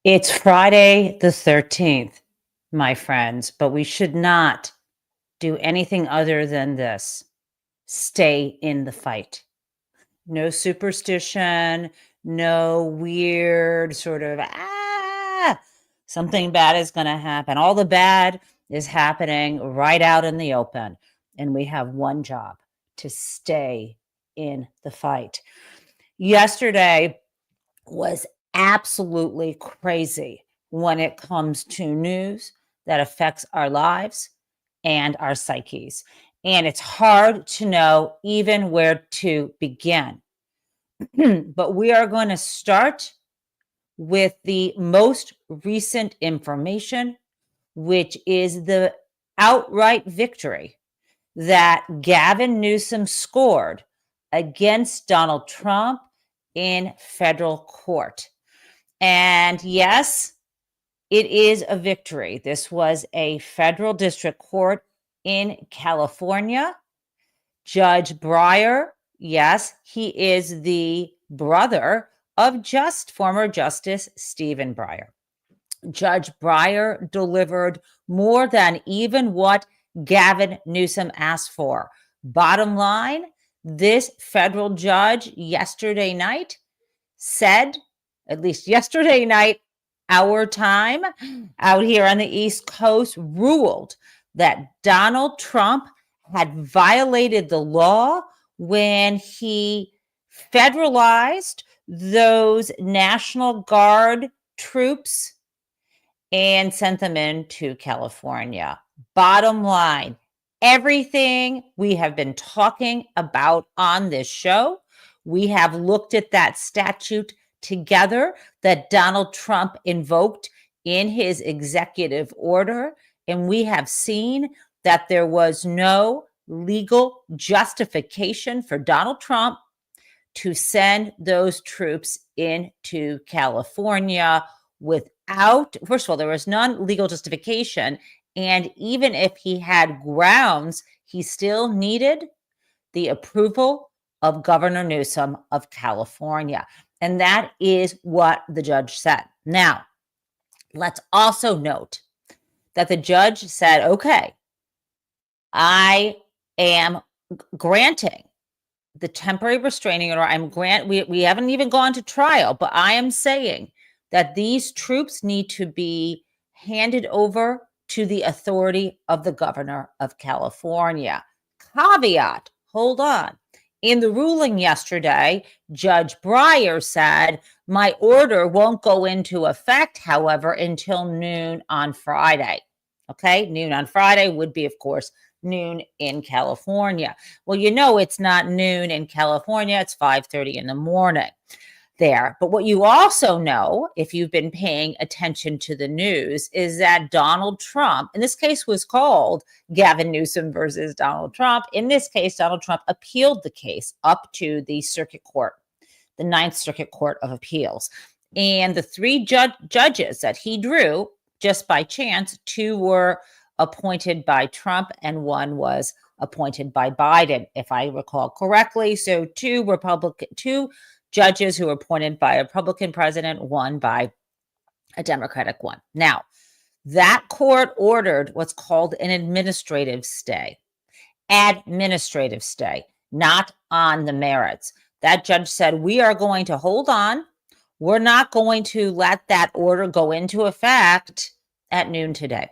It's Friday the 13th, my friends, but we should not do anything other than this. Stay in the fight. No superstition, no weird sort of, something bad is going to happen. All the bad is happening right out in the open. And we have one job: to stay in the fight. Yesterday was absolutely crazy when it comes to news that affects our lives and our psyches. And it's hard to know even where to begin. But we are going to start with the most recent information, which is the outright victory that Gavin Newsom scored against Donald Trump in federal court. And yes, it is a victory. This was a federal district court in California. Judge Breyer, yes, he is the brother of former Justice Stephen Breyer. Judge Breyer delivered more than even what Gavin Newsom asked for. Bottom line, this federal judge yesterday night said, at least yesterday night, our time out here on the East Coast, ruled that Donald Trump had violated the law when he federalized those National Guard troops and sent them into California. Bottom line, everything we have been talking about on this show, we have looked at that statute together that Donald Trump invoked in his executive order, and we have seen that there was no legal justification for Donald Trump to send those troops into California without, first of all, there was none legal justification. And even if he had grounds, he still needed the approval of Governor Newsom of California. And that is what the judge said. Now, let's also note that the judge said, okay, I am granting the temporary restraining order. We haven't even gone to trial, but I am saying that these troops need to be handed over to the authority of the governor of California. Caveat, hold on. In the ruling yesterday, Judge Breyer said, my order won't go into effect, however, until noon on Friday. Okay, noon on Friday would be, of course, noon in California. Well, you know, it's not noon in California, it's 5:30 in the morning there. But what you also know, if you've been paying attention to the news, is that Donald Trump, in this case was called Gavin Newsom versus Donald Trump. In this case, Donald Trump appealed the case up to the circuit court, the Ninth Circuit Court of Appeals. And the three judges that he drew, just by chance, two were appointed by Trump and one was appointed by Biden, if I recall correctly. So two judges who were appointed by a Republican president, one by a Democratic one. Now, that court ordered what's called an administrative stay. Administrative stay, not on the merits. That judge said, we are going to hold on. We're not going to let that order go into effect at noon today.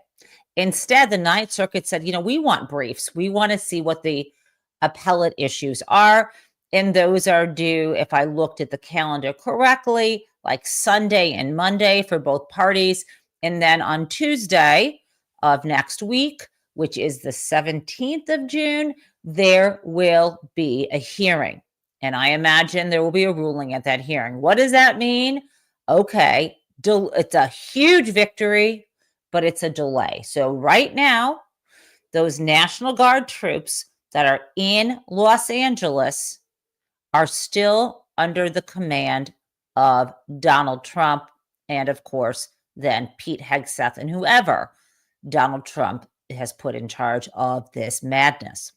Instead, the Ninth Circuit said, we want briefs. We want to see what the appellate issues are. And those are due, if I looked at the calendar correctly, like Sunday and Monday for both parties. And then on Tuesday of next week, which is the 17th of June, there will be a hearing. And I imagine there will be a ruling at that hearing. What does that mean? Okay, it's a huge victory, but it's a delay. So right now, those National Guard troops that are in Los Angeles are still under the command of Donald Trump and, of course, then Pete Hegseth and whoever Donald Trump has put in charge of this madness.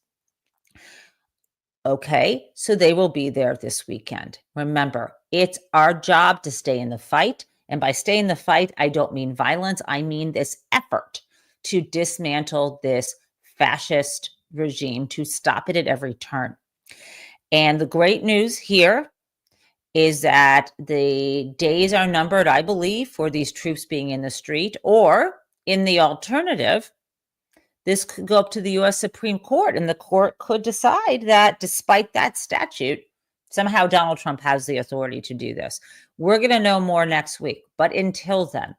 Okay, so they will be there this weekend. Remember, it's our job to stay in the fight. And by stay in the fight, I don't mean violence. I mean this effort to dismantle this fascist regime, to stop it at every turn. And the great news here is that the days are numbered, I believe, for these troops being in the street, or in the alternative, this could go up to the U.S. Supreme Court, and the court could decide that despite that statute, somehow Donald Trump has the authority to do this. We're going to know more next week. But until then,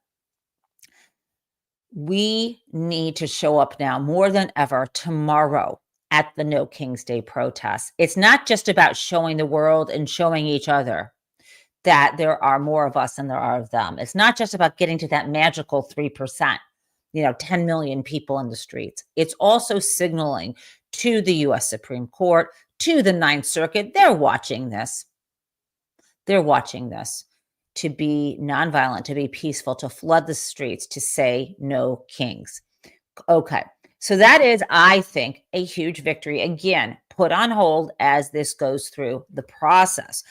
we need to show up now more than ever tomorrow at the No King's Day protests. It's not just about showing the world and showing each other that there are more of us than there are of them. It's not just about getting to that magical 3%, 10 million people in the streets. It's also signaling to the U.S. Supreme Court, to the Ninth Circuit. They're watching this. They're watching this, to be nonviolent, to be peaceful, to flood the streets, to say no kings. Okay, so that is, I think, a huge victory. Again, put on hold as this goes through the process.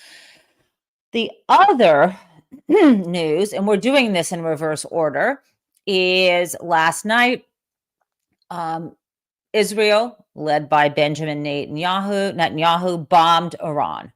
The other news, and we're doing this in reverse order, is last night, Israel, led by Benjamin Netanyahu, bombed Iran.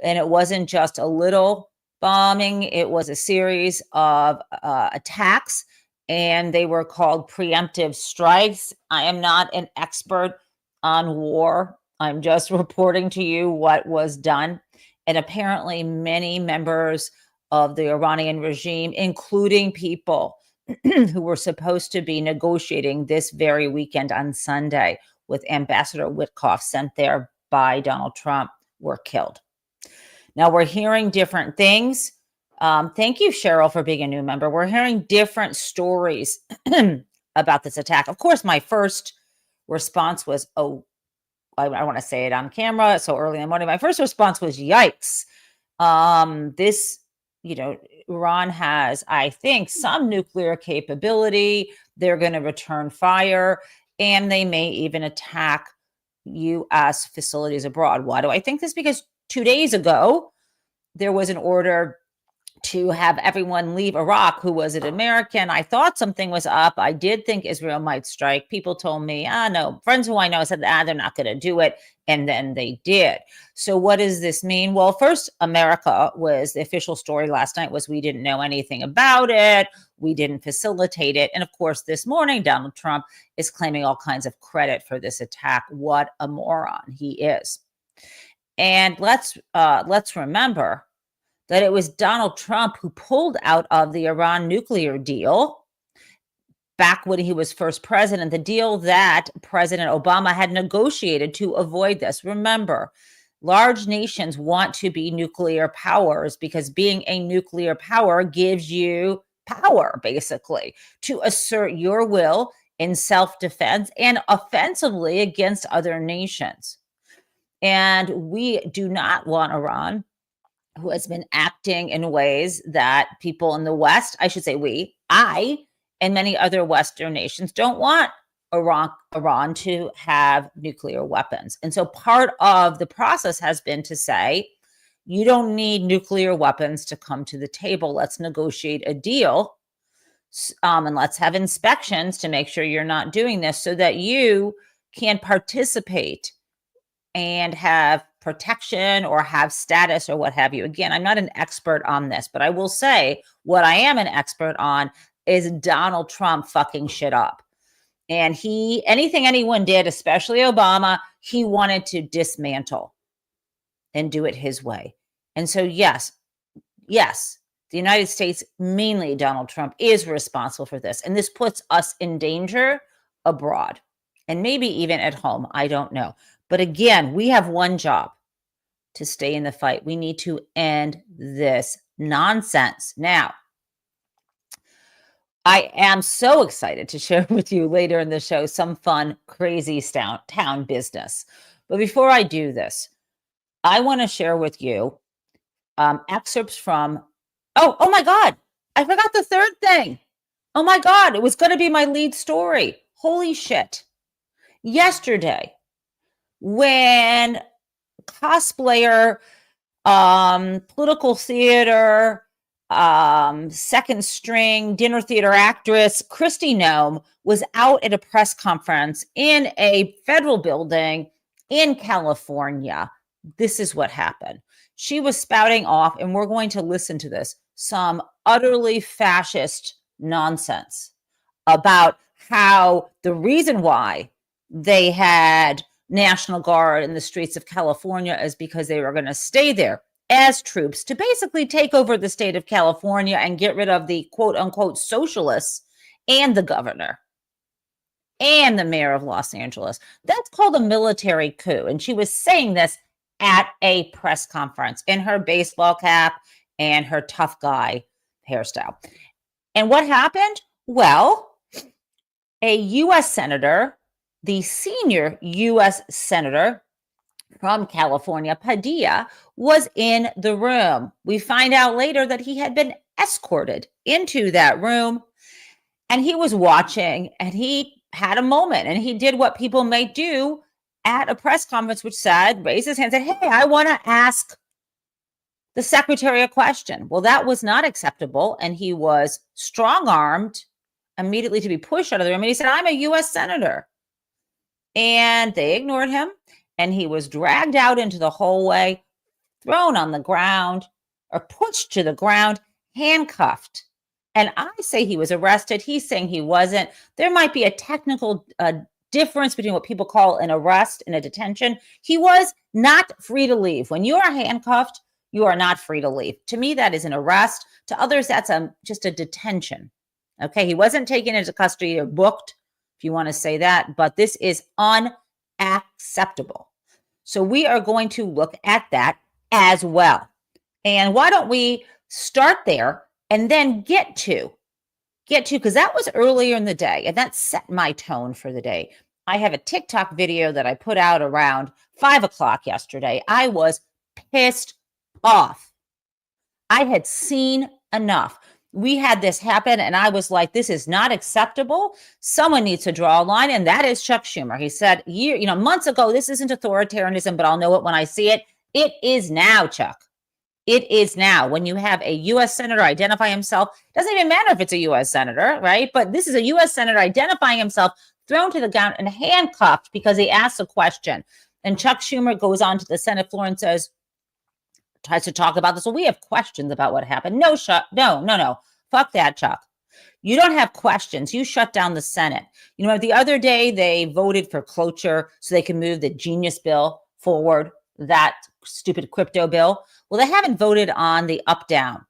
And it wasn't just a little bombing, it was a series of attacks, and they were called preemptive strikes. I am not an expert on war. I'm just reporting to you what was done. And apparently many members of the Iranian regime, including people who were supposed to be negotiating this very weekend on Sunday with Ambassador Witkoff, sent there by Donald Trump, were killed. Now, we're hearing different things. Thank you, Cheryl, for being a new member. We're hearing different stories about this attack. Of course, my first response was, I want to say it on camera so early in the morning. My first response was, yikes. Iran has, I think, some nuclear capability. They're going to return fire, and they may even attack U.S. facilities abroad. Why do I think this? Because 2 days ago, there was an order to have everyone leave Iraq who was an American. I thought something was up. I did think Israel might strike. People told me, no. Friends who I know said, they're not going to do it. And then they did. So what does this mean? Well, first, America was, the official story last night was we didn't know anything about it. We didn't facilitate it. And of course, this morning, Donald Trump is claiming all kinds of credit for this attack. What a moron he is. And let's remember that it was Donald Trump who pulled out of the Iran nuclear deal back when he was first president, the deal that President Obama had negotiated to avoid this. Remember, large nations want to be nuclear powers because being a nuclear power gives you power, basically, to assert your will in self-defense and offensively against other nations. And we do not want Iran, who has been acting in ways that people in the West, I should say I, and many other Western nations don't want Iran to have nuclear weapons. And so part of the process has been to say, you don't need nuclear weapons to come to the table. Let's negotiate a deal, and let's have inspections to make sure you're not doing this so that you can participate and have protection or have status or what have you. Again, I'm not an expert on this, but I will say what I am an expert on is Donald Trump fucking shit up. And anything anyone did, especially Obama, he wanted to dismantle and do it his way. And so, yes, the United States, mainly Donald Trump, is responsible for this. And this puts us in danger abroad and maybe even at home. I don't know. But again, we have one job: to stay in the fight. We need to end this nonsense. Now, I am so excited to share with you later in the show some fun, crazy town business. But before I do this, I want to share with you excerpts from, oh my God, I forgot the third thing. Oh my God, it was going to be my lead story. Holy shit. Yesterday, when cosplayer, political theater, second string dinner theater actress Kristi Noem was out at a press conference in a federal building in California. This is what happened. She was spouting off, and we're going to listen to this, some utterly fascist nonsense about how the reason why they had National Guard in the streets of California is because they were going to stay there as troops to basically take over the state of California and get rid of the quote unquote socialists and the governor and the mayor of Los Angeles. That's called a military coup. And she was saying this at a press conference in her baseball cap and her tough guy hairstyle. And what happened? Well, a U.S. senator, the senior U.S. senator from California, Padilla, was in the room. We find out later that he had been escorted into that room, and he was watching, and he had a moment, and he did what people may do at a press conference, which said, raised his hand and said, hey, I want to ask the secretary a question. Well, that was not acceptable, and he was strong-armed immediately to be pushed out of the room, and he said, I'm a U.S. senator. And they ignored him, and he was dragged out into the hallway, thrown on the ground, or pushed to the ground, handcuffed. And I say he was arrested. He's saying he wasn't. There might be a technical difference between what people call an arrest and a detention. He was not free to leave. When you are handcuffed, you are not free to leave. To me, that is an arrest. To others, that's just a detention. Okay, he wasn't taken into custody or booked, if you want to say that, but this is unacceptable. So we are going to look at that as well. And why don't we start there and then get to, because that was earlier in the day, and that set my tone for the day. I have a TikTok video that I put out around 5 o'clock yesterday. I was pissed off. I had seen enough. We had this happen, and I was like, this is not acceptable. Someone needs to draw a line, and that is Chuck Schumer. He said, months ago, this isn't authoritarianism, but I'll know it when I see it. It is now, Chuck. It is now. When you have a U.S. senator identify himself, doesn't even matter if it's a U.S. senator, right? But this is a U.S. senator identifying himself, thrown to the ground and handcuffed because he asks a question. And Chuck Schumer goes on to the Senate floor and tries to talk about this. Well, we have questions about what happened. No. Fuck that, Chuck. You don't have questions. You shut down the Senate. The other day they voted for cloture so they can move the genius bill forward, that stupid crypto bill. Well, they haven't voted on the up-down,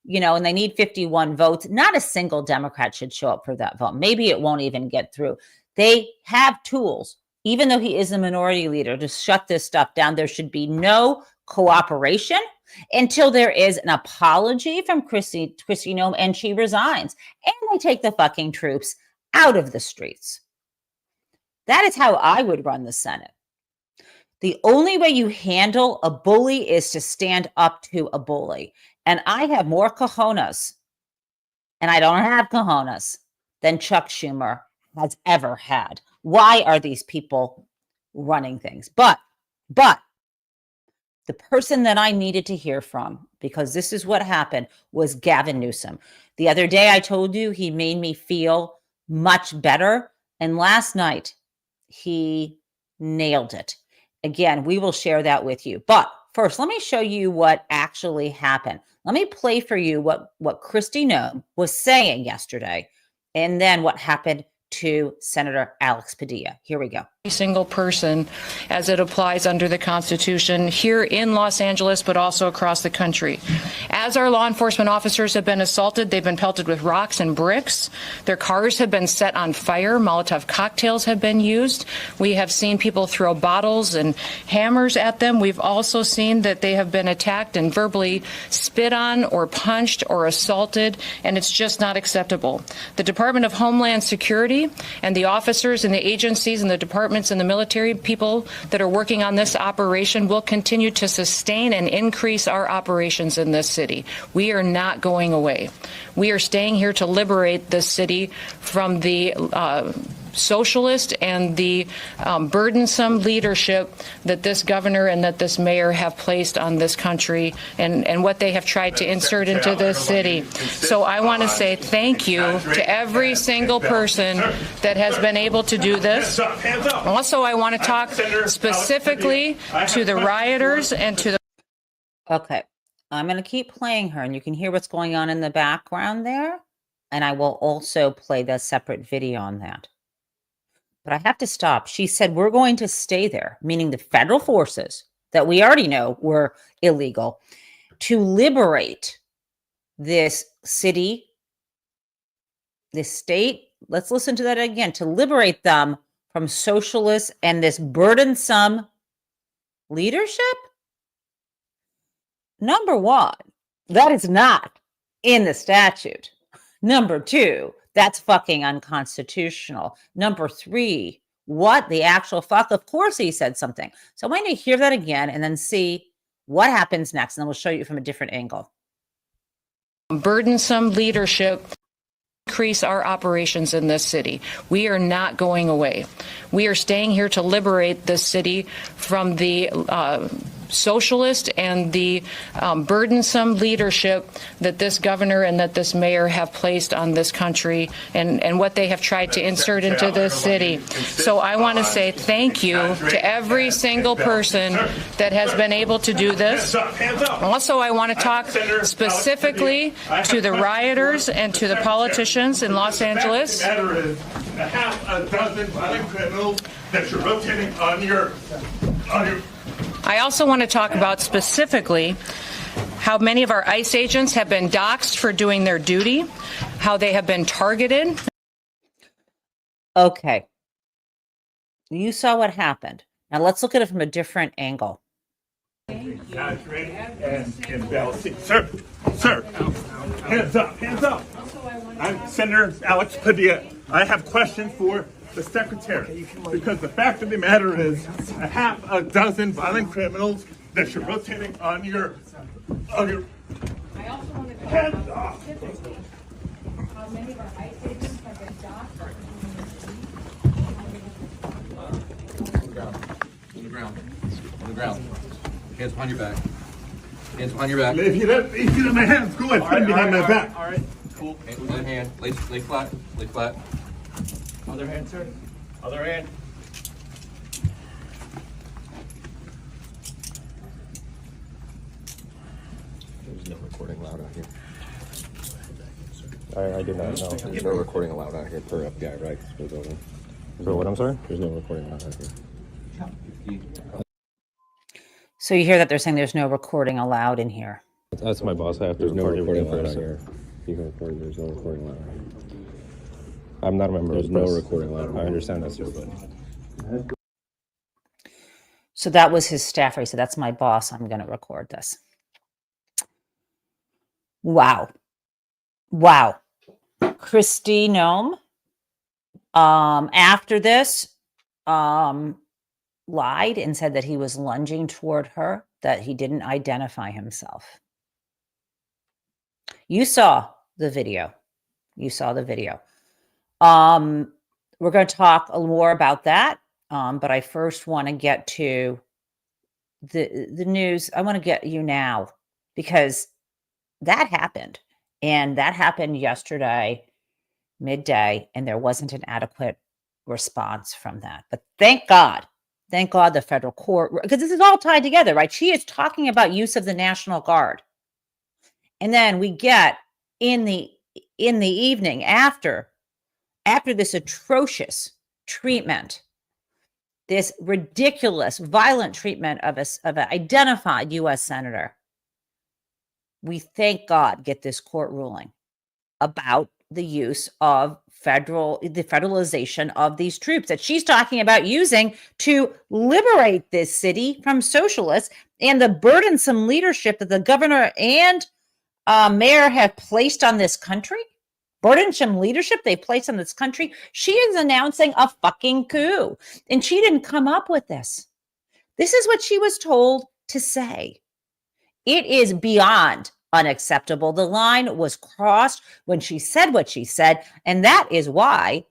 and they need 51 votes. Not a single Democrat should show up for that vote. Maybe it won't even get through. They have tools, even though he is the minority leader, to shut this stuff down. There should be no cooperation until there is an apology from Kristi Noem and she resigns and they take the fucking troops out of the streets. That is how I would run the Senate. The only way you handle a bully is to stand up to a bully. And I have more cojones, and I don't have cojones, than Chuck Schumer has ever had. Why are these people running things? But the person that I needed to hear from, because this is what happened, was Gavin Newsom. The other day I told you he made me feel much better. And last night he nailed it. Again, we will share that with you. But first, let me show you what actually happened. Let me play for you what Kristi Noem was saying yesterday, and then what happened to Senator Alex Padilla. Here we go. Every single person as it applies under the Constitution here in Los Angeles, but also across the country. As our law enforcement officers have been assaulted, they've been pelted with rocks and bricks. Their cars have been set on fire. Molotov cocktails have been used. We have seen people throw bottles and hammers at them. We've also seen that they have been attacked and verbally spit on or punched or assaulted, and it's just not acceptable. The Department of Homeland Security and the officers and the agencies and the departments and the military people that are working on this operation will continue to sustain and increase our operations in this city. We are not going away. We are staying here to liberate this city from the socialist and the burdensome leadership that this governor and that this mayor have placed on this country and what they have tried to insert into this city. So I want to say thank you to every single person that has been able to do this. Also, I want to talk specifically to the rioters and to the... Okay, I'm going to keep playing her, and you can hear what's going on in the background there. And I will also play the separate video on that. But I have to stop. She said, we're going to stay there, meaning the federal forces that we already know were illegal, to liberate this city, this state. Let's listen to that again. To liberate them from socialists and this burdensome leadership. Number one, that is not in the statute. Number two, that's fucking unconstitutional. Number three, what the actual fuck? Of course he said something. So I want you to hear that again and then see what happens next. And then we'll show you from a different angle. Burdensome leadership increase our operations in this city. We are not going away. We are staying here to liberate this city from the socialist and the burdensome leadership that this governor and that this mayor have placed on this country and what they have tried to insert into this city. So I want to say thank you to every single person that has been able to do this. Also, I want to talk specifically to the rioters and to the politicians in Los Angeles. A half a dozen violent criminals that you're rotating on your I also want to talk about specifically how many of our ICE agents have been doxxed for doing their duty, how they have been targeted. Okay. You saw what happened. Now let's look at it from a different angle. Sir, hands up. I'm Senator Alex Padilla. I have questions for the secretary, because the fact of the matter is a half a dozen violent criminals that you're rotating on your hands off. How many of our ICE agents have been doxxed? On the ground. Hands behind your back. Hands behind your back. If you let my hands go ahead, stand behind my back. All right. Cool. Other hand. Lay flat. Lay flat. Other hand, sir. Other hand. There's no recording allowed out here. I did not know. There's no recording allowed out here per FBI, right? For what, I'm sorry? There's no recording allowed out here. So you hear that they're saying there's no recording allowed in here. That's my boss. I have to There's no record recording everything allowed out first. here. You can record. There's no recording allowed out here. I'm not a member There's of no press. recording allowed. I understand that, sir, but So that was his staffer. He said, that's my boss. I'm going to record this. Wow. Kristi Noem, after this, lied and said that he was lunging toward her, that he didn't identify himself. You saw the video. We're going to talk a little more about that. But I first want to get to the news. I want to get you now because that happened. And that happened yesterday, midday, and there wasn't an adequate response from that. But thank God the federal court, because this is all tied together, right? She is talking about use of the National Guard. And then we get in the evening after this atrocious treatment, this ridiculous, violent treatment of an identified U.S. senator, we, thank God, get this court ruling about the use of the federalization of these troops that she's talking about using to liberate this city from socialists and the burdensome leadership that the governor and mayor have placed on this country. Burdensome leadership they placed on this country. She is announcing a fucking coup. And she didn't come up with this. This is what she was told to say. It is beyond unacceptable. The line was crossed when she said what she said. And that is why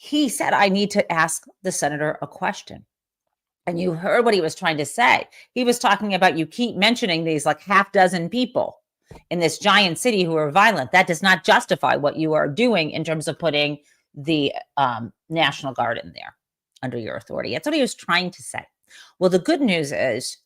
he said, I need to ask the senator a question. And you heard what he was trying to say. He was talking about, you keep mentioning these like half dozen people in this giant city who are violent. That does not justify what you are doing in terms of putting the National Guard in there under your authority. That's what he was trying to say. Well, the good news is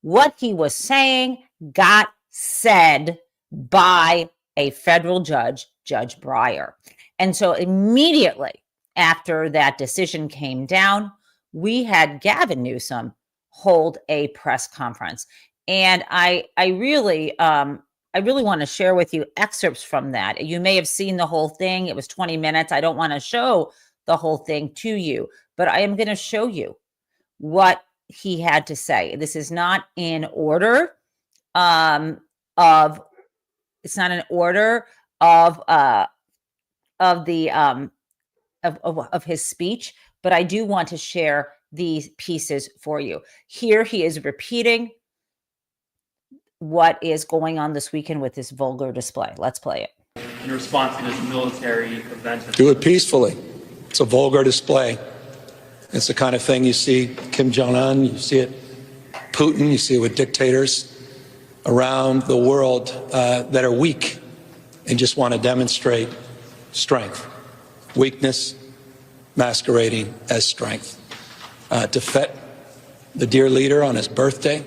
what he was saying got said by a federal judge, Judge Breyer. And so immediately after that decision came down, we had Gavin Newsom hold a press conference. And I really want to share with you excerpts from that. You may have seen the whole thing. It was 20 minutes. I don't want to show the whole thing to you, but I am going to show you what he had to say. This is not in order of his speech, but I do want to share these pieces for you. Here he is repeating what is going on this weekend with this vulgar display. Let's play it. In response to this military event. Do it peacefully. It's a vulgar display. It's the kind of thing you see Kim Jong-un, you see it Putin, you see it with dictators around the world that are weak and just want to demonstrate strength. Weakness masquerading as strength. To fet the dear leader on his birthday,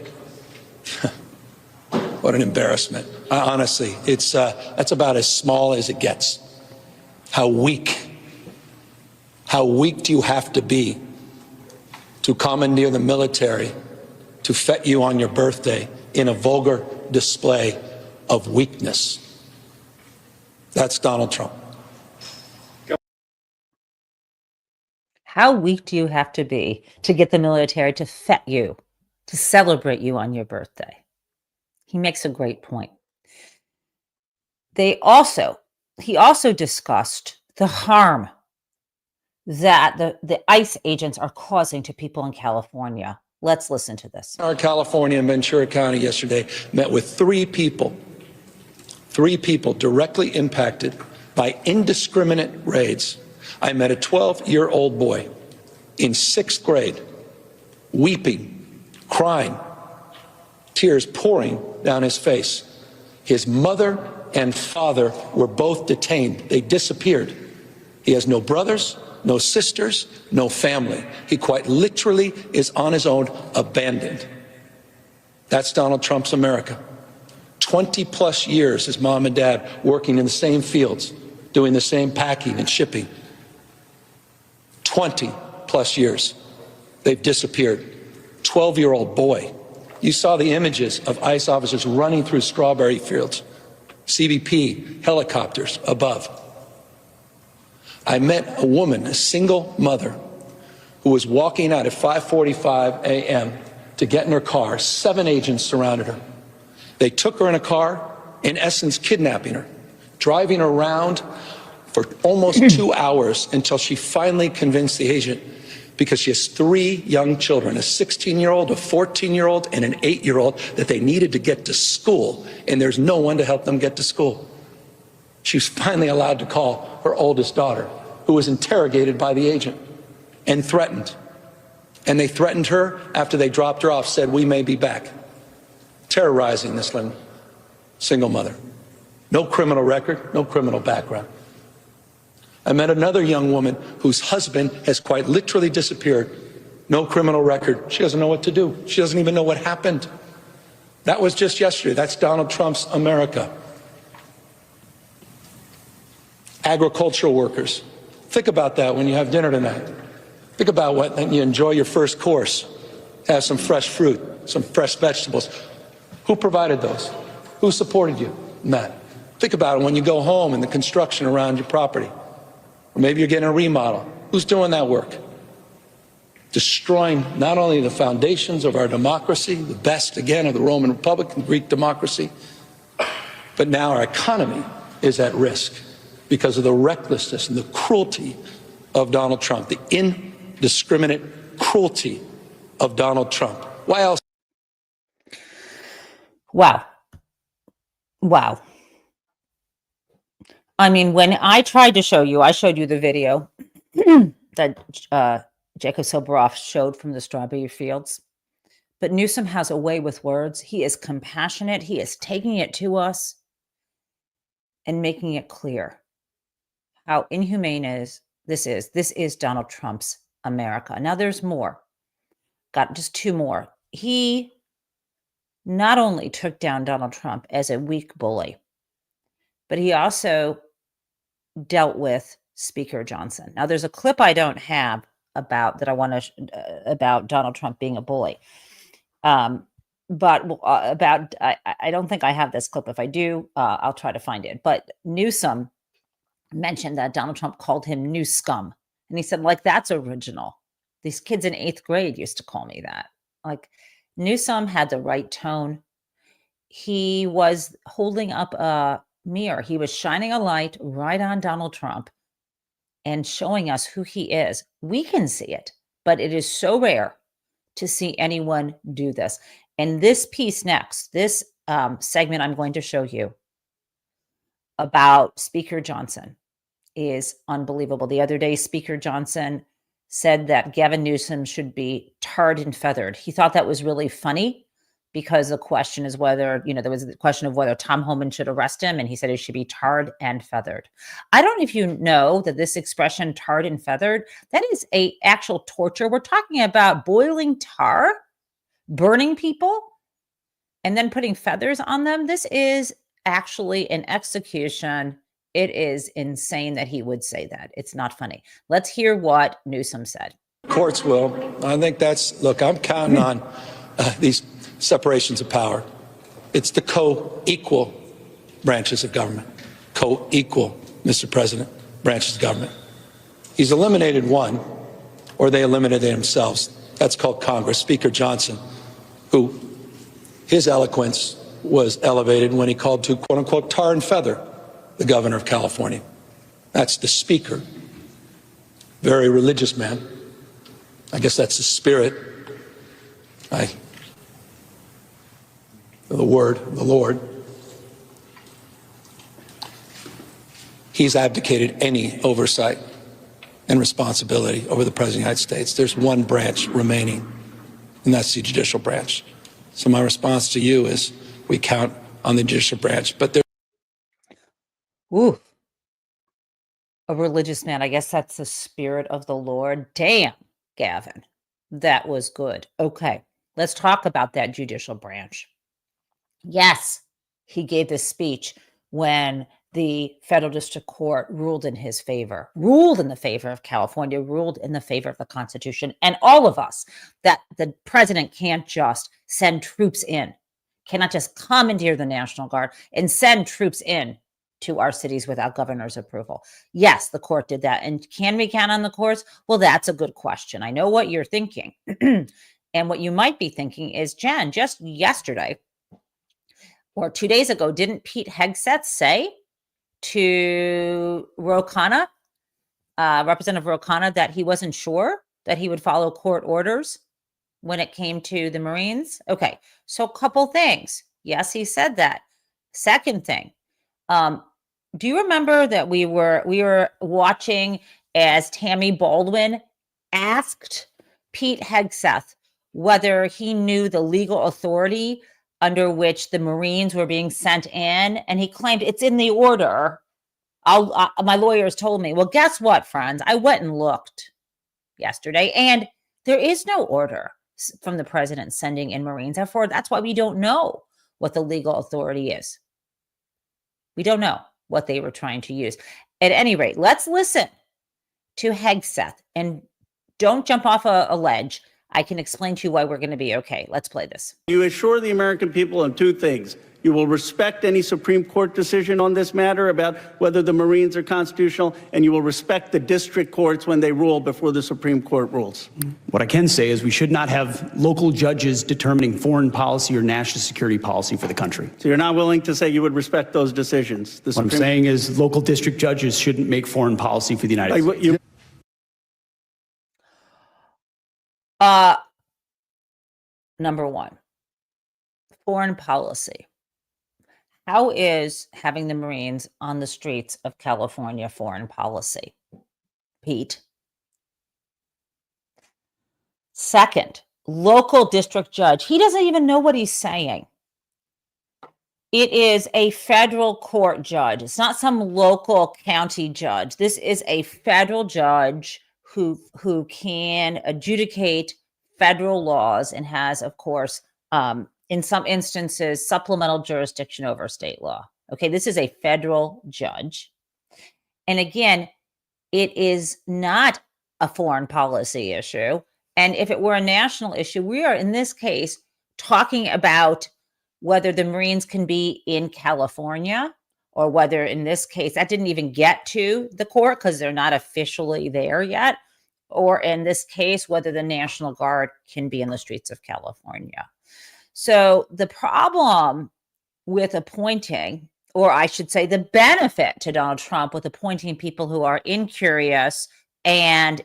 what an embarrassment. Honestly, that's about as small as it gets. How weak do you have to be to commandeer the military to fet you on your birthday in a vulgar display of weakness? That's Donald Trump. How weak do you have to be to get the military to fet you, to celebrate you on your birthday? He makes a great point. He also discussed the harm that the ICE agents are causing to people in California. Let's listen to this. Our California and Ventura County yesterday met with three people directly impacted by indiscriminate raids. I met a 12-year-old boy in 6th grade, weeping, crying, tears pouring down his face. His mother and father were both detained. They disappeared. He has no brothers, no sisters, no family. He quite literally is on his own, abandoned. That's Donald Trump's America. 20+ years his mom and dad working in the same fields, doing the same packing and shipping. 20+ years. They've disappeared. 12-year-old boy. You saw the images of ICE officers running through strawberry fields, CBP helicopters above. I met a woman, a single mother, who was walking out at 5:45 a.m. to get in her car. 7 agents surrounded her. They took her in a car, in essence kidnapping her, driving her around for almost 2 hours until she finally convinced the agent, because she has 3 young children, a 16-year-old, a 14-year-old, and an 8-year-old, that they needed to get to school, and there's no one to help them get to school. She was finally allowed to call her oldest daughter, who was interrogated by the agent and threatened. And they threatened her after they dropped her off, said, "We may be back." Terrorizing this single mother. No criminal record, no criminal background. I met another young woman whose husband has quite literally disappeared. No criminal record. She doesn't know what to do. She doesn't even know what happened. That was just yesterday. That's Donald Trump's America. Agricultural workers. Think about that when you have dinner tonight. Think about when you enjoy your first course. Have some fresh fruit, some fresh vegetables. Who provided those? Who supported you in that? Think about it when you go home and the construction around your property. Or maybe you're getting a remodel. Who's doing that work? Destroying not only the foundations of our democracy, the best, again, of the Roman Republic and Greek democracy, but now our economy is at risk because of the recklessness and the cruelty of Donald Trump, the indiscriminate cruelty of Donald Trump. Why else? Wow. I mean, when I tried to show you, I showed you the video that Jacob Soboroff showed from the strawberry fields. But Newsom has a way with words. He is compassionate. He is taking it to us and making it clear how inhumane this is. This is Donald Trump's America. Now there's more. Got just two more. He not only took down Donald Trump as a weak bully, but he also dealt with Speaker Johnson. Now there's a clip I don't have about that I want to about Donald Trump being a bully. But about I don't think I have this clip. If I do, I'll try to find it. But Newsom mentioned that Donald Trump called him new scum. And he said, like, that's original. These kids in 8th grade used to call me that. Like, Newsom had the right tone. He was holding up a mirror. He was shining a light right on Donald Trump and showing us who he is. We can see it, but it is so rare to see anyone do this. And this piece next, this segment I'm going to show you about Speaker Johnson is unbelievable. The other day, Speaker Johnson said that Gavin Newsom should be tarred and feathered. He thought that was really funny because the question is whether, there was the question of whether Tom Homan should arrest him. And he said he should be tarred and feathered. I don't know if you know that this expression tarred and feathered, that is a actual torture. We're talking about boiling tar, burning people, and then putting feathers on them. This is actually an execution. It is insane that he would say that. It's not funny. Let's hear what Newsom said. Courts will. I think look, I'm counting on these separations of power. It's the co-equal branches of government. Co-equal, Mr. President, branches of government. He's eliminated one, or they eliminated themselves. That's called Congress. Speaker Johnson, who his eloquence was elevated when he called to, quote unquote, tar and feather the governor of California. That's the speaker. Very religious man. I guess that's the spirit. The word of the Lord. He's abdicated any oversight and responsibility over the President of the United States. There's one branch remaining, and that's the judicial branch. So my response to you is we count on the judicial branch, but there. Ooh, a religious man. I guess that's the spirit of the Lord. Damn, Gavin, that was good. Okay, let's talk about that judicial branch. Yes, he gave this speech when the federal district court ruled in his favor, ruled in the favor of California, ruled in the favor of the Constitution, and all of us, that the president can't just send troops in, cannot just commandeer the National Guard and send troops in to our cities without governor's approval. Yes, the court did that. And can we count on the courts? Well, that's a good question. I know what you're thinking. And what you might be thinking is, Jen, just yesterday or 2 days ago, didn't Pete Hegseth say to Ro-Khanna, Representative Ro-Khanna, that he wasn't sure that he would follow court orders when it came to the Marines? Okay, so a couple things. Yes, he said that. Second thing, do you remember that we were watching as Tammy Baldwin asked Pete Hegseth whether he knew the legal authority under which the Marines were being sent in, and he claimed it's in the order. My lawyers told me. Well, guess what, friends? I went and looked yesterday, and there is no order from the president sending in Marines. Therefore, that's why we don't know what the legal authority is. We don't know what they were trying to use. At any rate, let's listen to Hegseth, and don't jump off a ledge. I can explain to you why we're going to be okay. Let's play this. You assure the American people of two things. You will respect any Supreme Court decision on this matter about whether the Marines are constitutional, and you will respect the district courts when they rule before the Supreme Court rules. What I can say is we should not have local judges determining foreign policy or national security policy for the country. So you're not willing to say you would respect those decisions? What I'm saying is local district judges shouldn't make foreign policy for the United States. Number one, foreign policy. How is having the Marines on the streets of California foreign policy? Pete, Second, local district judge. He doesn't even know what he's saying. It is a federal court judge. It's not some local county judge. This is a federal judge who can adjudicate federal laws and has, of course, in some instances, supplemental jurisdiction over state law. Okay, this is a federal judge. And again, it is not a foreign policy issue. And if it were a national issue, we are in this case talking about whether the Marines can be in California, or whether in this case, that didn't even get to the court because they're not officially there yet, or in this case, whether the National Guard can be in the streets of California. So the problem with appointing, or I should say the benefit to Donald Trump with appointing people who are incurious and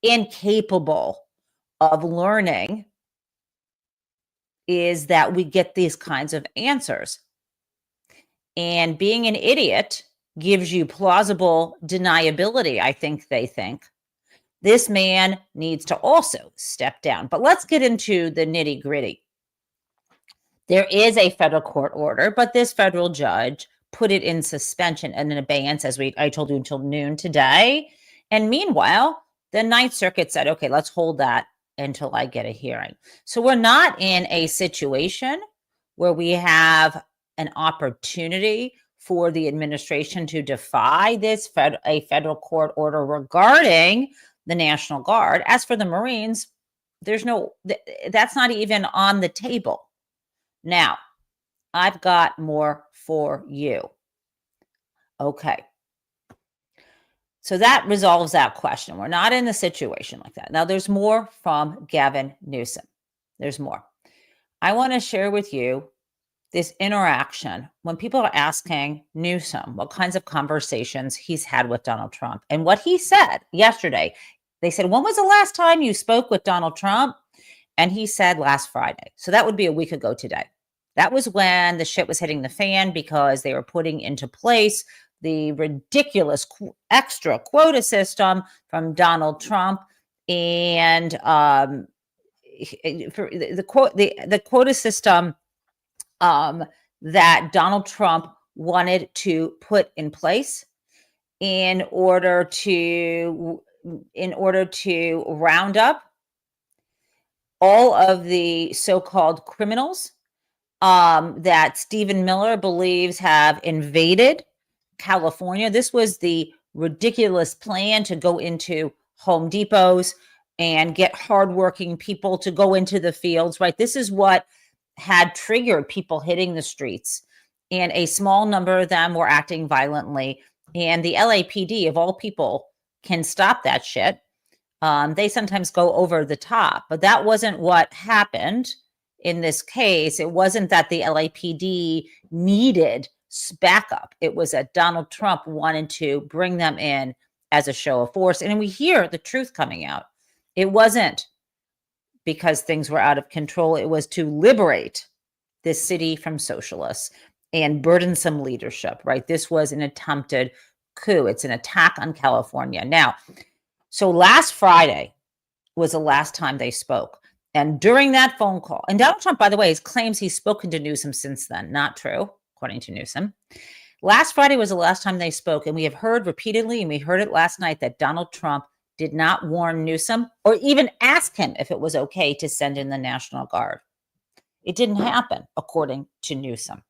incapable of learning, is that we get these kinds of answers. And being an idiot gives you plausible deniability, I think they think. This man needs to also step down. But let's get into the nitty gritty. There is a federal court order, but this federal judge put it in suspension and in abeyance, as I told you, until noon today. And meanwhile, the Ninth Circuit said, okay, let's hold that until I get a hearing. So we're not in a situation where we have an opportunity for the administration to defy this a federal court order regarding the National Guard. As for the Marines, that's not even on the table. Now, I've got more for you. Okay. So that resolves that question. We're not in a situation like that. Now, there's more from Gavin Newsom. There's more. I want to share with you this interaction when people are asking Newsom what kinds of conversations he's had with Donald Trump. And what he said yesterday, they said, when was the last time you spoke with Donald Trump? And he said last Friday. So that would be a week ago today. That was when the shit was hitting the fan because they were putting into place the ridiculous extra quota system from Donald Trump, and for the quota system that Donald Trump wanted to put in place in order to round up all of the so-called criminals that Stephen Miller believes have invaded California. This was the ridiculous plan to go into Home Depots and get hardworking people to go into the fields, right? This is what had triggered people hitting the streets. And a small number of them were acting violently. And the LAPD, of all people, can stop that shit. They sometimes go over the top, but that wasn't what happened in this case. It wasn't that the LAPD needed backup. It was that Donald Trump wanted to bring them in as a show of force. And we hear the truth coming out. It wasn't because things were out of control. It was to liberate this city from socialists and burdensome leadership, right? This was an attempted coup. It's an attack on California. Now, so last Friday was the last time they spoke. And during that phone call, and Donald Trump, by the way, claims he's spoken to Newsom since then. Not true, according to Newsom. Last Friday was the last time they spoke. And we have heard repeatedly, and we heard it last night, that Donald Trump did not warn Newsom or even ask him if it was okay to send in the National Guard. It didn't happen, according to Newsom.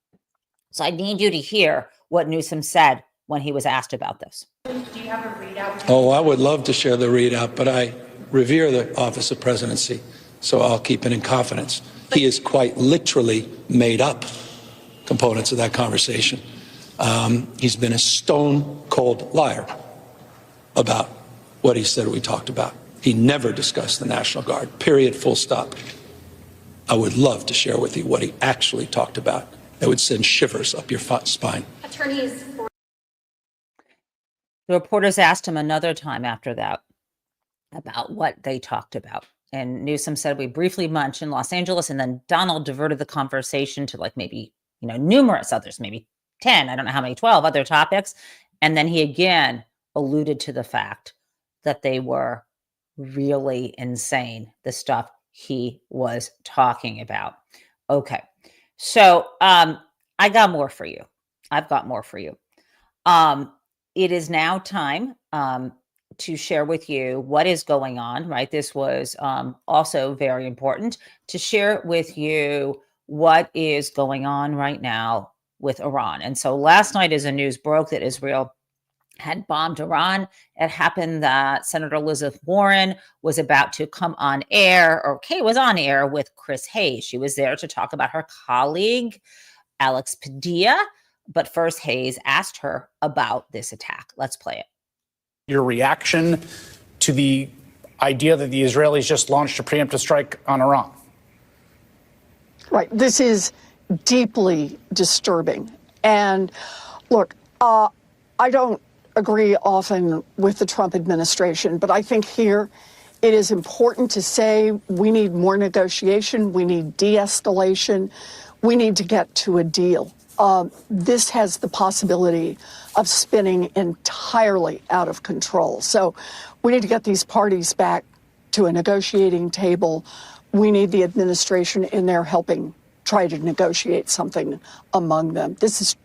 So I need you to hear what Newsom said when he was asked about this. Do you have a readout? Oh, I would love to share the readout, but I revere the office of presidency, so I'll keep it in confidence. He has quite literally made up components of that conversation. He's been a stone-cold liar about what he said we talked about. He never discussed the National Guard, period, full stop. I would love to share with you what he actually talked about. That would send shivers up your spine. Attorneys. The reporters asked him another time after that about what they talked about. And Newsom said, we briefly mentioned Los Angeles, and then Donald diverted the conversation to like maybe, numerous others, maybe 10, I don't know how many, 12 other topics. And then he again alluded to the fact that they were really insane, the stuff he was talking about. Okay. So I got more for you. I've got more for you. It is now time to share with you what is going on, right? This was also very important to share with you what is going on right now with Iran. And so last night, as the news broke that Israel had bombed Iran, it happened that Senator Elizabeth Warren was about to come on air, or Kay was on air with Chris Hayes. She was there to talk about her colleague, Alex Padilla. But first, Hayes asked her about this attack. Let's play it. Your reaction to the idea that the Israelis just launched a preemptive strike on Iran? Right. This is deeply disturbing. And look, I don't agree often with the Trump administration, but I think here it is important to say we need more negotiation, we need de-escalation, we need to get to a deal. This has the possibility of spinning entirely out of control. So we need to get these parties back to a negotiating table. We need the administration in there helping try to negotiate something among them. This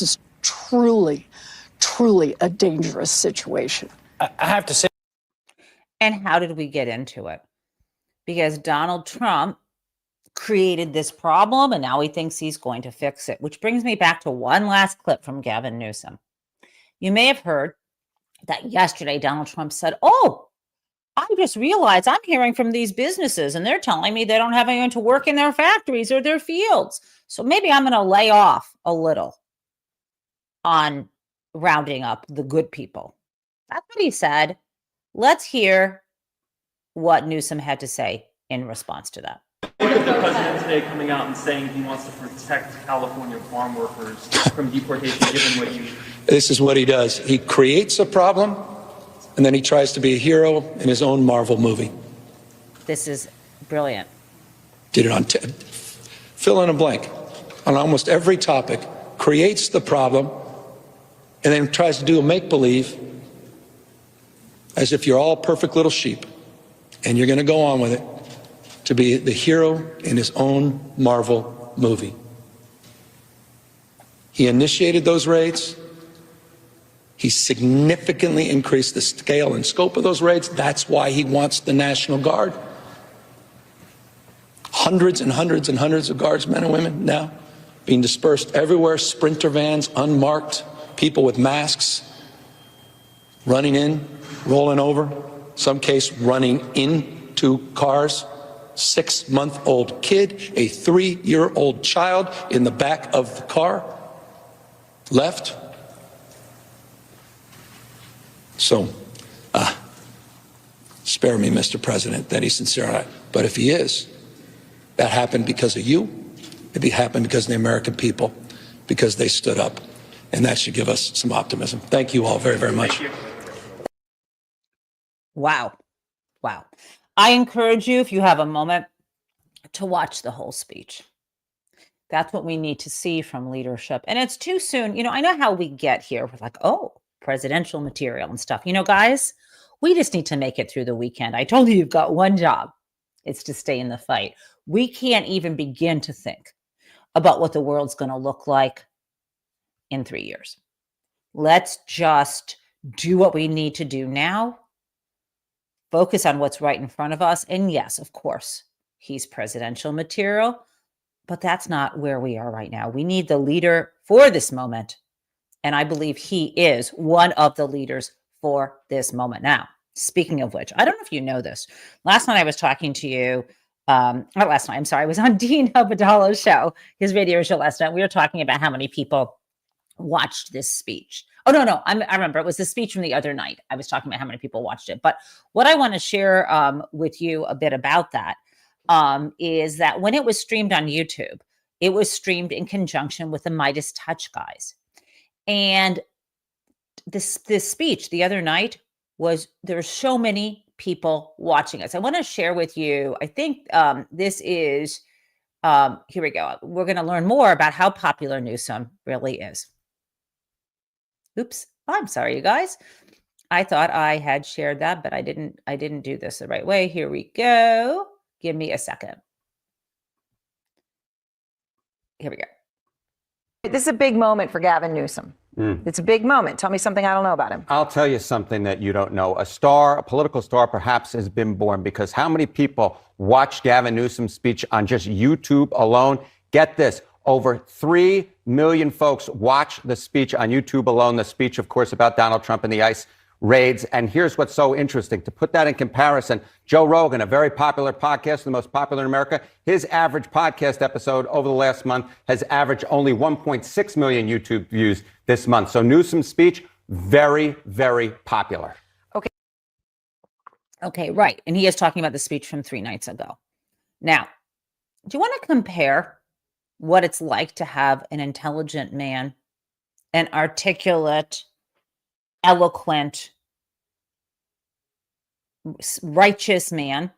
is truly a dangerous situation. I have to say. And how did we get into it? Because Donald Trump created this problem and now he thinks he's going to fix it, which brings me back to one last clip from Gavin Newsom. You may have heard that yesterday Donald Trump said, "Oh, I just realized I'm hearing from these businesses and they're telling me they don't have anyone to work in their factories or their fields. So maybe I'm going to lay off a little on rounding up the good people." That's what he said. Let's hear what Newsom had to say in response to that. Look at the president today coming out and saying he wants to protect California farm workers from deportation, given what you... This is what he does. He creates a problem, and then he tries to be a hero in his own Marvel movie. This is brilliant. Did it on fill in a blank on almost every topic, creates the problem, and then tries to do a make-believe as if you're all perfect little sheep, and you're going to go on with it to be the hero in his own Marvel movie. He initiated those raids. He significantly increased the scale and scope of those raids. That's why he wants the National Guard. Hundreds and hundreds and hundreds of guards, men and women, now being dispersed everywhere, sprinter vans, unmarked, people with masks, running in, rolling over, some case running into cars. 6-month-old kid, a 3-year-old child in the back of the car, left. So, spare me, Mr. President, that he's sincere. But if he is, that happened because of you. It happened because of the American people, because they stood up. And that should give us some optimism. Thank you all very, very much. Wow. Wow. I encourage you, if you have a moment, to watch the whole speech. That's what we need to see from leadership. And it's too soon. You know, I know how we get here. We're like, oh, presidential material and stuff. You know, guys, we just need to make it through the weekend. I told you you've got one job. It's to stay in the fight. We can't even begin to think about what the world's going to look like in 3 years. Let's just do what we need to do now. Focus on what's right in front of us. And yes, of course, he's presidential material, but that's not where we are right now. We need the leader for this moment. And I believe he is one of the leaders for this moment. Now, speaking of which, I don't know if you know this. Last night I was talking to you, not last night, I'm sorry, I was on Dean Abdalla's show, his radio show last night. We were talking about how many people watched this speech. Oh, no, I remember. It was the speech from the other night. I was talking about how many people watched it. But what I want to share with you a bit about that is that when it was streamed on YouTube, it was streamed in conjunction with the Midas Touch guys. And this speech the other night there were so many people watching us. I want to share with you, I think this is, here we go. We're going to learn more about how popular Newsom really is. Oops, I'm sorry, you guys. I thought I had shared that, but I didn't do this the right way. Here we go. Give me a second. Here we go. This is a big moment for Gavin Newsom. It's a big moment. Tell me something I don't know about him. I'll tell you something that you don't know. A star, a political star perhaps has been born, because how many people watched Gavin Newsom's speech on just YouTube alone? Get this. Over 3 million folks watched the speech on YouTube alone. The speech, of course, about Donald Trump and the ICE raids. And here's what's so interesting. To put that in comparison, Joe Rogan, a very popular podcast, the most popular in America, his average podcast episode over the last month has averaged only 1.6 million YouTube views this month. So Newsom's speech, very, very popular. Okay, right. And he is talking about the speech from 3 nights ago. Now, do you want to compare what it's like to have an intelligent man, an articulate, eloquent, righteous man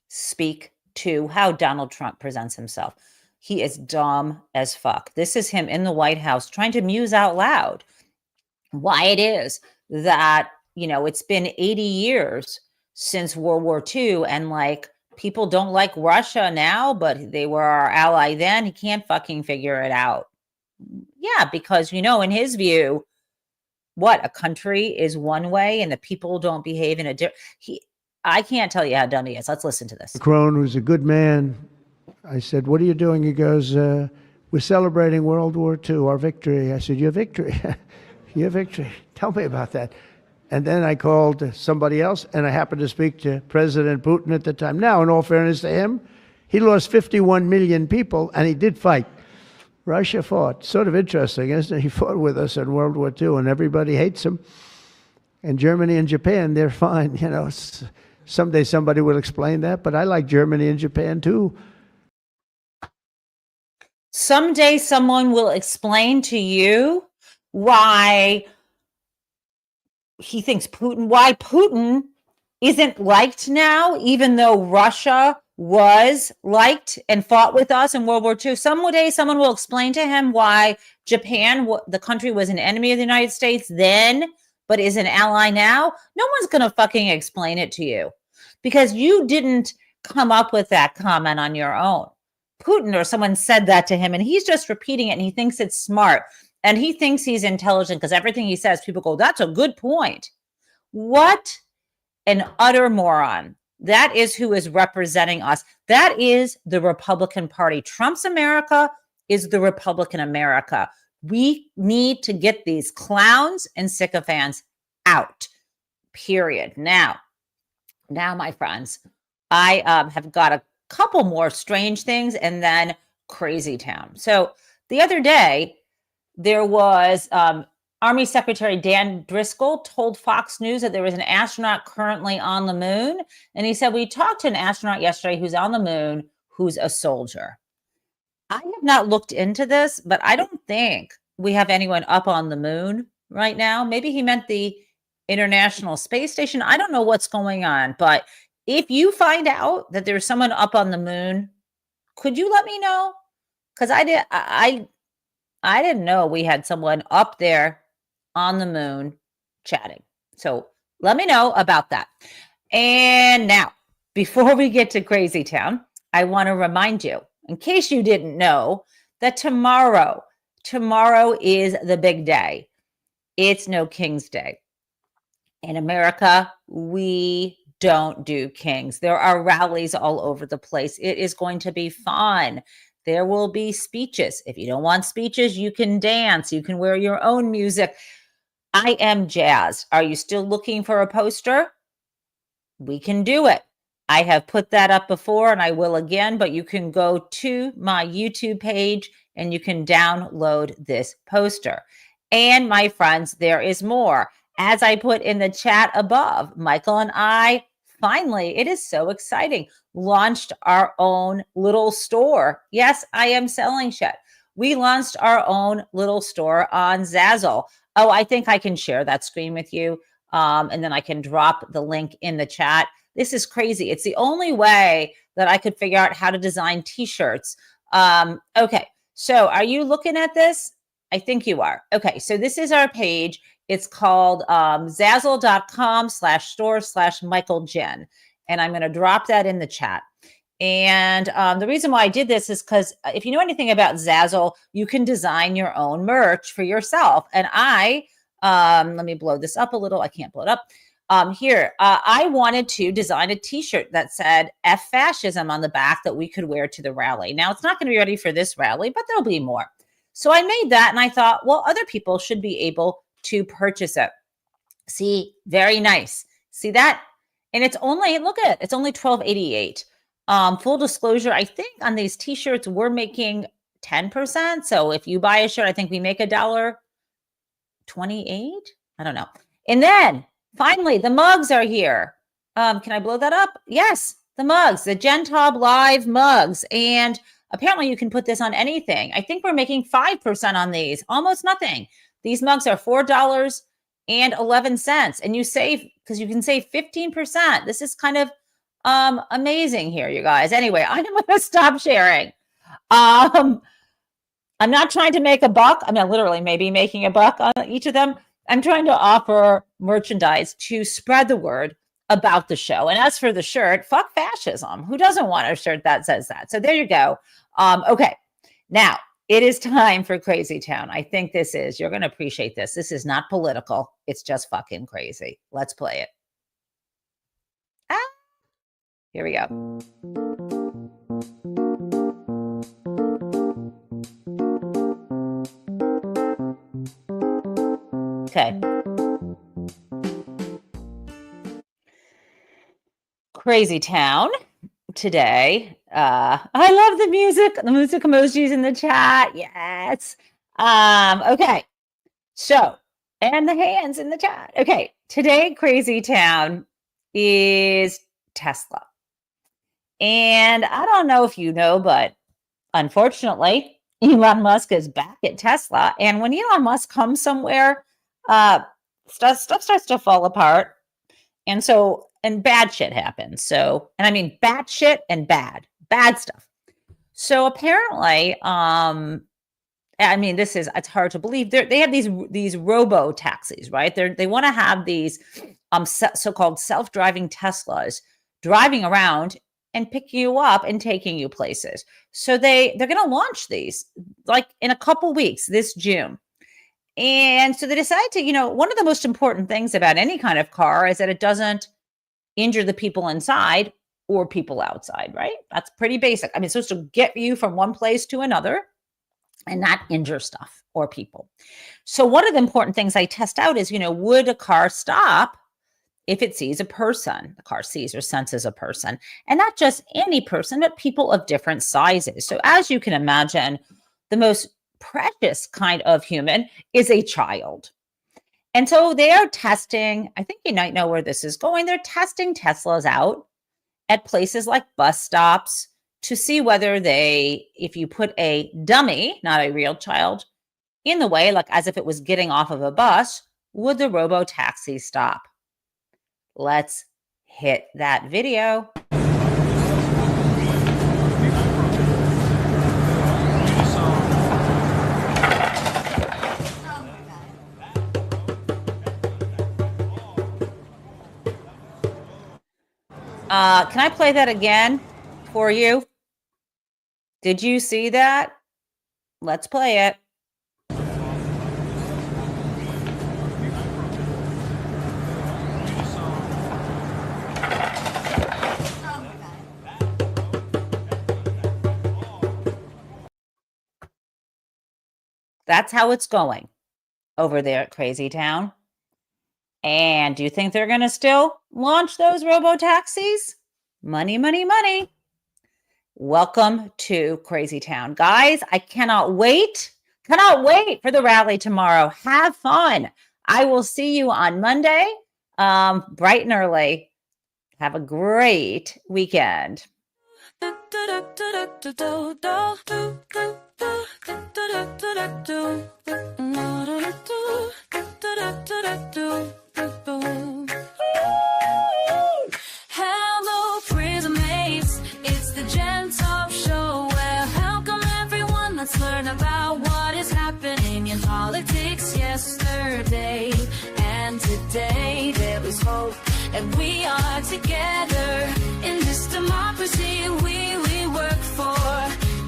speak to how Donald Trump presents himself? He is dumb as fuck. This is him in the White House trying to muse out loud why it is that, you know, it's been 80 years since World War II, and like, people don't like Russia now, but they were our ally then. He can't fucking figure it out. Yeah, because, you know, in his view, what, a country is one way and the people don't behave in a different... I can't tell you how dumb he is. Let's listen to this. Macron was a good man. I said, what are you doing? He goes, we're celebrating World War II, our victory. I said, your victory? Your victory. Tell me about that. And then I called somebody else, and I happened to speak to President Putin at the time. Now, in all fairness to him, he lost 51 million people, and he did fight. Russia fought. Sort of interesting, isn't it? He fought with us in World War II, and everybody hates him. And Germany and Japan, they're fine. You know, someday somebody will explain that, but I like Germany and Japan too. Someday someone will explain to you why he thinks why Putin isn't liked now, even though Russia was liked and fought with us in World War II. Someday someone will explain to him why Japan, the country, was an enemy of the United States then, but is an ally now. No one's going to fucking explain it to you, because you didn't come up with that comment on your own. Putin or someone said that to him, and he's just repeating it, and he thinks it's smart. And he thinks he's intelligent because everything he says, people go, that's a good point. What an utter moron. That is who is representing us. That is the Republican Party. Trump's America is the Republican America. We need to get these clowns and sycophants out, period. Now, my friends, I have got a couple more strange things and then crazy town. So the other day, there was Army Secretary Dan Driscoll told Fox News that there was an astronaut currently on the moon. And he said, we talked to an astronaut yesterday who's on the moon, who's a soldier. I have not looked into this, but I don't think we have anyone up on the moon right now. Maybe he meant the International Space Station. I don't know what's going on, but if you find out that there's someone up on the moon, could you let me know? Because I didn't know we had someone up there on the moon chatting. So let me know about that. And now, before we get to Crazy Town, I want to remind you, in case you didn't know, that tomorrow is the big day. It's No King's Day. In America, we don't do kings. There are rallies all over the place. It is going to be fun. There will be speeches. If you don't want speeches, you can dance. You can wear your own music. I am jazzed. Are you still looking for a poster? We can do it. I have put that up before and I will again, but you can go to my YouTube page and you can download this poster. And my friends, there is more. As I put in the chat above, Michael and I finally, it is so exciting, launched our own little store. Yes, I am selling shit. We launched our own little store on Zazzle. Oh, I think I can share that screen with you. And then I can drop the link in the chat. This is crazy. It's the only way that I could figure out how to design t-shirts. Okay, so are you looking at this? I think you are. Okay, so this is our page. It's called Zazzle.com/store/Michael and I'm going to drop that in the chat. And the reason why I did this is because if you know anything about Zazzle, you can design your own merch for yourself. And let me blow this up a little. I can't blow it up. I wanted to design a t-shirt that said F fascism on the back that we could wear to the rally. Now, it's not going to be ready for this rally, but there'll be more. So I made that and I thought, well, other people should be able to purchase it. See, very nice. See that? And it's only, look at it, it's only $12.88. Full disclosure, I think on these t-shirts, we're making 10%. So if you buy a shirt, I think we make $1.28. I don't know. And then finally, the mugs are here. Can I blow that up? Yes, the mugs, the Taub Live mugs. And apparently you can put this on anything. I think we're making 5% on these, almost nothing. These mugs are $4.11. And you save, because you can save 15%. This is kind of amazing here, you guys. Anyway, I'm going to stop sharing. I'm not trying to make a buck. I mean, literally maybe making a buck on each of them. I'm trying to offer merchandise to spread the word about the show. And as for the shirt, fuck fascism. Who doesn't want a shirt that says that? So there you go. Okay. Now it is time for Crazy Town. I think this is, you're going to appreciate this. This is not political. It's just fucking crazy. Let's play it. Here we go. Okay. Crazy Town today. I love the music emojis in the chat. Yes. Okay. So, and the hands in the chat. Okay. Today, Crazy Town is Tesla. And I don't know if you know, but unfortunately, Elon Musk is back at Tesla. And when Elon Musk comes somewhere, stuff starts to fall apart. And bad shit happens. So, and I mean bad shit and bad stuff. So apparently, I mean, it's hard to believe. They have these robo taxis, right? They want to have these so-called self-driving Teslas driving around and picking you up and taking you places. So they're going to launch these like in a couple weeks this June. And so they decided to, one of the most important things about any kind of car is that it doesn't injure the people inside or people outside, right? That's pretty basic. I mean, it's supposed to get you from one place to another and not injure stuff or people. So one of the important things I test out is, would a car stop if it sees a person? The car sees or senses a person, and not just any person, but people of different sizes. So as you can imagine, the most precious kind of human is a child. And so they are testing, I think you might know where this is going. They're testing Teslas out at places like bus stops to see whether if you put a dummy, not a real child, in the way, like as if it was getting off of a bus, would the robo-taxi stop? Let's hit that video. Can I play that again for you? Did you see that? Let's play it. That's how it's going over there at Crazy Town. And do you think they're going to still launch those robo-taxis? Money, money, money. Welcome to Crazy Town. Guys, I cannot wait for the rally tomorrow. Have fun. I will see you on Monday, bright and early. Have a great weekend. Hello, prison mates. It's the Taub show. Well, welcome everyone. Let's learn about what is happening in politics yesterday. and we are together in this democracy we work for.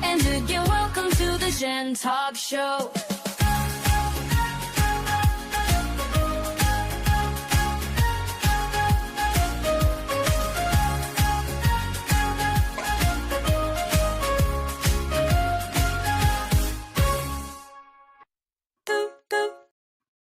And again, welcome to the Jen Taub Show.